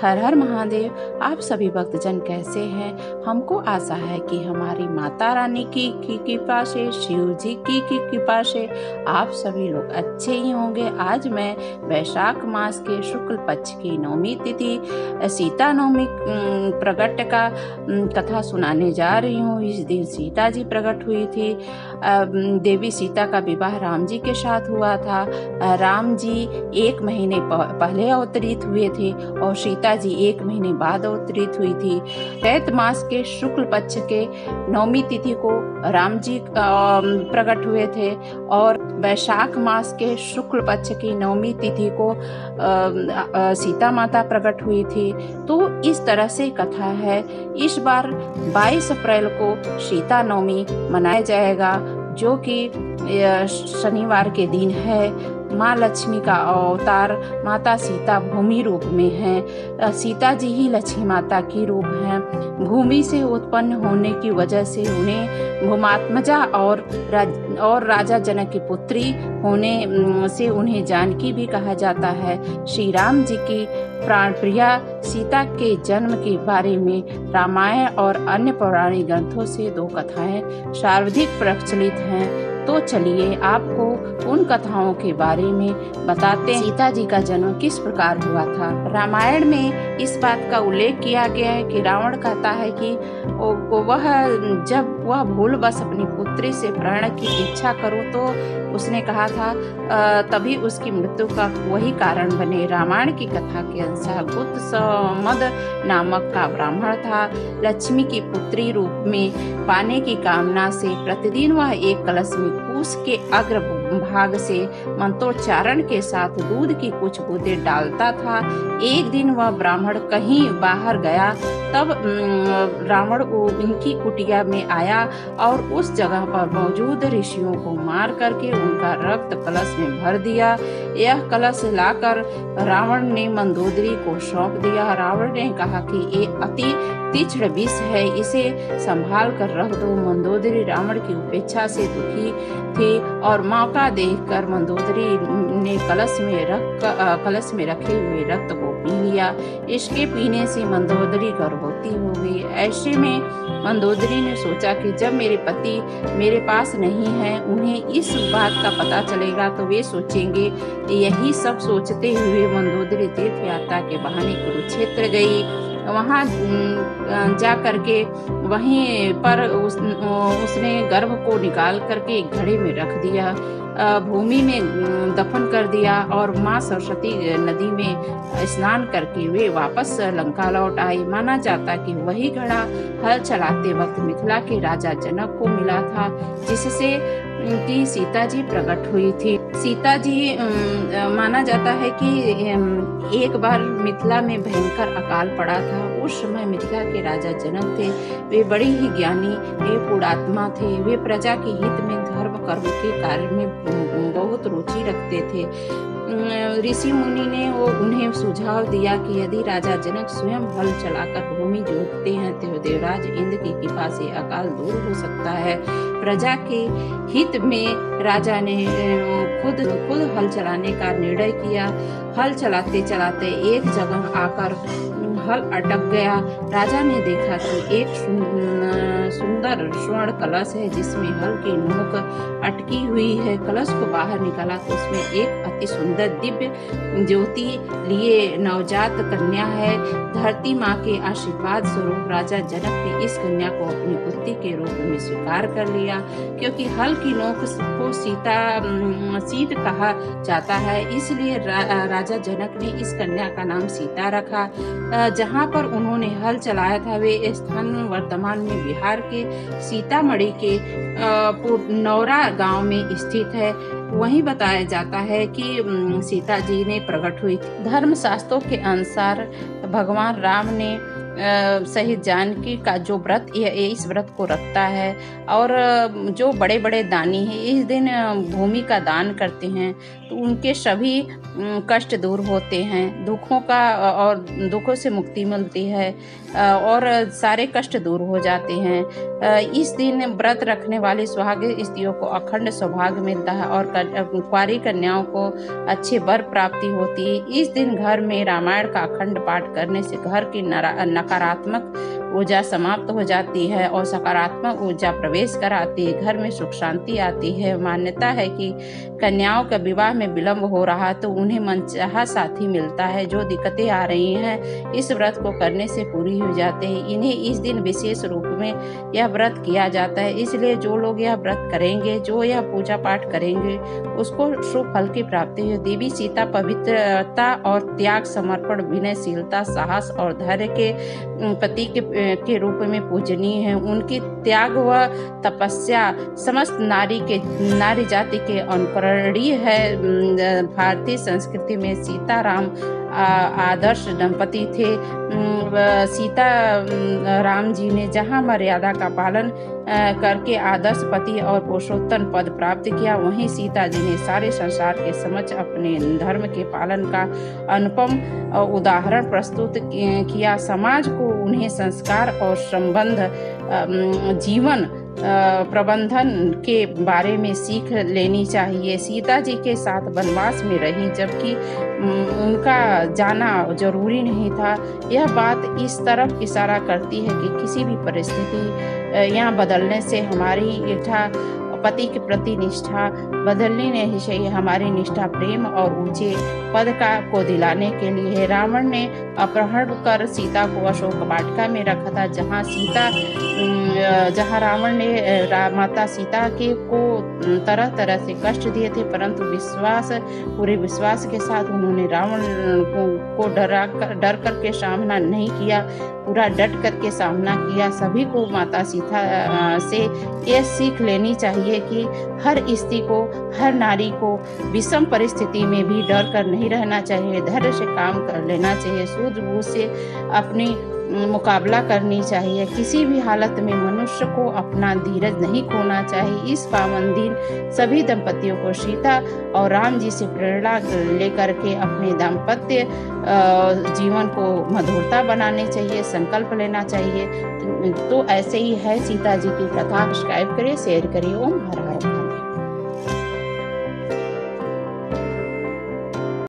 हर हर महादेव। आप सभी भक्तजन कैसे हैं? हमको आशा है कि हमारी माता रानी की कृपा से, शिव जी की कृपा से आप सभी लोग अच्छे ही होंगे। आज मैं वैशाख मास के शुक्ल पक्ष की नवमी तिथि सीता नवमी प्रकट का कथा सुनाने जा रही हूँ। इस दिन सीता जी प्रकट हुई थी। देवी सीता का विवाह राम जी के साथ हुआ था। राम जी 1 महीने पहले अवतरित हुए थे और सीता जी 1 महीने बाद अवतरित हुई थी। चैत मास के शुक्ल पक्ष के नवमी तिथि को राम जी प्रकट हुए थे और वैशाख मास के शुक्ल पक्ष की नवमी तिथि को सीता माता प्रकट हुई थी। तो इस तरह से कथा है। इस बार 22 अप्रैल को सीता नवमी मनाया जाएगा, जो कि शनिवार के दिन है। माँ लक्ष्मी का अवतार माता सीता भूमि रूप में है। सीता जी ही लक्ष्मी माता की रूप हैं। भूमि से उत्पन्न होने की वजह से उन्हें भूमात्मजा और राजा जनक की पुत्री होने से उन्हें जानकी भी कहा जाता है। श्री राम जी की प्राण प्रिया सीता के जन्म के बारे में रामायण और अन्य पौराणिक ग्रंथों से 2 कथाएं सर्वाधिक प्रचलित हैं। तो चलिए आपको उन कथाओं के बारे में बताते हैं। सीता जी का जन्म किस प्रकार हुआ था। रामायण में इस बात का उल्लेख किया गया है कि रावण कहता है कि वह जब वह भूलवश अपनी पुत्री से प्राण की इच्छा करो तो उसने कहा था तभी उसकी मृत्यु का वही कारण बने। रामायण की कथा के अनुसार कुत्समद नामक का ब्राह्मण था। लक्ष्मी की पुत्री रूप में पाने की कामना से प्रतिदिन वह एक कलश में कूस के अग्र भाग से मंत्रोच्चारण के साथ दूध की कुछ बूंदें डालता था। एक दिन वह ब्राह्मण कहीं बाहर गया, तब रावण उनकी कुटिया में आया और उस जगह पर मौजूद ऋषियों को मार करके उनका रक्त कलश में भर दिया। यह कलश लाकर रावण ने मंदोदरी को सौंप दिया। रावण ने कहा कि ये अति तीक्ष्ण विष है, इसे संभाल कर रख दो। मंदोदरी रावण की उपेक्षा से दुखी थी और मौका देखकर मंदोदरी ने कलश में रखे हुए रक्त को पी लिया। इसके पीने से मंदोदरी गर्भवती हो गई। ऐसे में मंदोदरी ने सोचा कि जब मेरे पति मेरे पास नहीं है, उन्हें इस बात का पता चलेगा तो वे सोचेंगे। यही सब सोचते हुए मंदोदरी तीर्थ यात्रा के बहाने कुरुक्षेत्र गई। वहां जा करके वहीं पर उसने गर्भ को निकाल करके एक घड़े में रख दिया, भूमि में दफन कर दिया और माँ सरस्वती नदी में स्नान करके वे वापस लंका लौट आई। माना जाता कि वही घड़ा हल चलाते वक्त मिथिला के राजा जनक को मिला था, जिससे कि सीता जी प्रकट हुई थी। सीता जी माना जाता है कि एक बार मिथिला में भयंकर अकाल पड़ा था। उस समय मिथिला के राजा जनक थे। वे बड़े ही ज्ञानी, वे पुण्यात्मा थे। वे प्रजा के हित में धर्म कर्म के कार्य में बहुत रुचि रखते थे। ऋषि मुनि ने उन्हें सुझाव दिया कि यदि राजा जनक स्वयं हल चलाकर भूमि जोतते हैं तो देवराज इंद्र की कृपा से अकाल दूर हो सकता है। प्रजा के हित में राजा ने खुद हल चलाने का निर्णय किया। हल चलाते चलाते एक जगह आकर हल अटक गया। राजा ने देखा कि एक सुंदर स्वर्ण कलश है जिसमें हल की नोक अटकी हुई है। कलश को बाहर निकाला तो उसमें एक अति सुंदर दिव्य ज्योति लिए नवजात कन्या है। धरती माँ के आशीर्वाद स्वरूप राजा जनक ने इस कन्या को अपनी पुत्री के रूप में स्वीकार कर लिया। क्योंकि हल की नोक को सीत कहा जाता है, इसलिए राजा जनक ने इस कन्या का नाम सीता रखा। जहाँ पर उन्होंने हल चलाया था वे स्थान वर्तमान में बिहार के सीतामढ़ी के नौरा गांव में स्थित है। वहीं बताया जाता है कि सीता जी ने प्रकट हुई थी। धर्म शास्त्रों के अनुसार भगवान राम ने सहित जानकी का जो व्रत इस व्रत को रखता है और जो बड़े बड़े दानी हैं इस दिन भूमि का दान करते हैं तो उनके सभी कष्ट दूर होते हैं, दुखों से मुक्ति मिलती है और सारे कष्ट दूर हो जाते हैं। इस दिन व्रत रखने वाली सुहागिन स्त्रियों को अखंड सौभाग्य मिलता है और कुंवारी कन्याओं को अच्छे वर प्राप्ति होती है। इस दिन घर में रामायण का अखंड पाठ करने से घर की नकारात्मक ऊर्जा समाप्त हो जाती है और सकारात्मक ऊर्जा प्रवेश कराती है। घर में सुख शांति आती है। मान्यता है कि कन्याओं का विवाह में विलंब हो रहा तो उन्हें मनचाहा साथी मिलता है। जो दिक्कतें आ रही हैं इस व्रत को करने से पूरी हो जाते हैं। इन्हें इस दिन विशेष रूप में यह व्रत किया जाता है, इसलिए जो लोग यह व्रत करेंगे, जो यह पूजा पाठ करेंगे, उसको शुभ फल की प्राप्ति है। देवी सीता पवित्रता और त्याग, समर्पण, विनयशीलता, साहस और धैर्य के प्रतीक के रूप में पूजनीय है। उनकी त्याग व तपस्या समस्त नारी जाति के अनुकरणीय है। भारतीय संस्कृति में सीता राम आदर्श दंपति थे। सीता राम जी ने जहाँ मर्यादा का पालन करके आदर्श पति और पुरुषोत्तम पद प्राप्त किया, वहीं सीता जी ने सारे संसार के समक्ष अपने धर्म के पालन का अनुपम उदाहरण प्रस्तुत किया। समाज को उन्हें संस्कार और संबंध जीवन प्रबंधन के बारे में सीख लेनी चाहिए। सीता जी के साथ वनवास में रही जबकि उनका जाना जरूरी नहीं था। यह बात इस तरफ इशारा करती है कि किसी भी परिस्थिति यहाँ बदलने से हमारी इच्छा, पति के प्रति निष्ठा बदलनी नहीं चाहिए। हमारी निष्ठा प्रेम और ऊंचे पद को दिलाने के लिए है। रावण ने अपहरण कर सीता को अशोक वाटिका में रखा था, जहाँ रावण ने माता सीता को तरह तरह से कष्ट दिए थे, परंतु पूरे विश्वास के साथ उन्होंने रावण को डर करके सामना नहीं किया, पूरा डट करके सामना किया। सभी को माता सीता से यह सीख लेनी चाहिए कि हर स्त्री को, हर नारी को विषम परिस्थिति में भी डर कर नहीं रहना चाहिए, धैर्य से काम कर लेना चाहिए, सूझबूझ से अपनी मुकाबला करनी चाहिए। किसी भी हालत में मनुष्य को अपना धीरज नहीं खोना चाहिए। इस पावन दिन सभी दंपतियों को सीता और राम जी से प्रेरणा लेकर के अपने दाम्पत्य जीवन को मधुरता बनानी चाहिए, संकल्प लेना चाहिए। तो ऐसे ही है सीता जी की कथा। सब्सक्राइब करिए, शेयर करिए। ओम हर हर।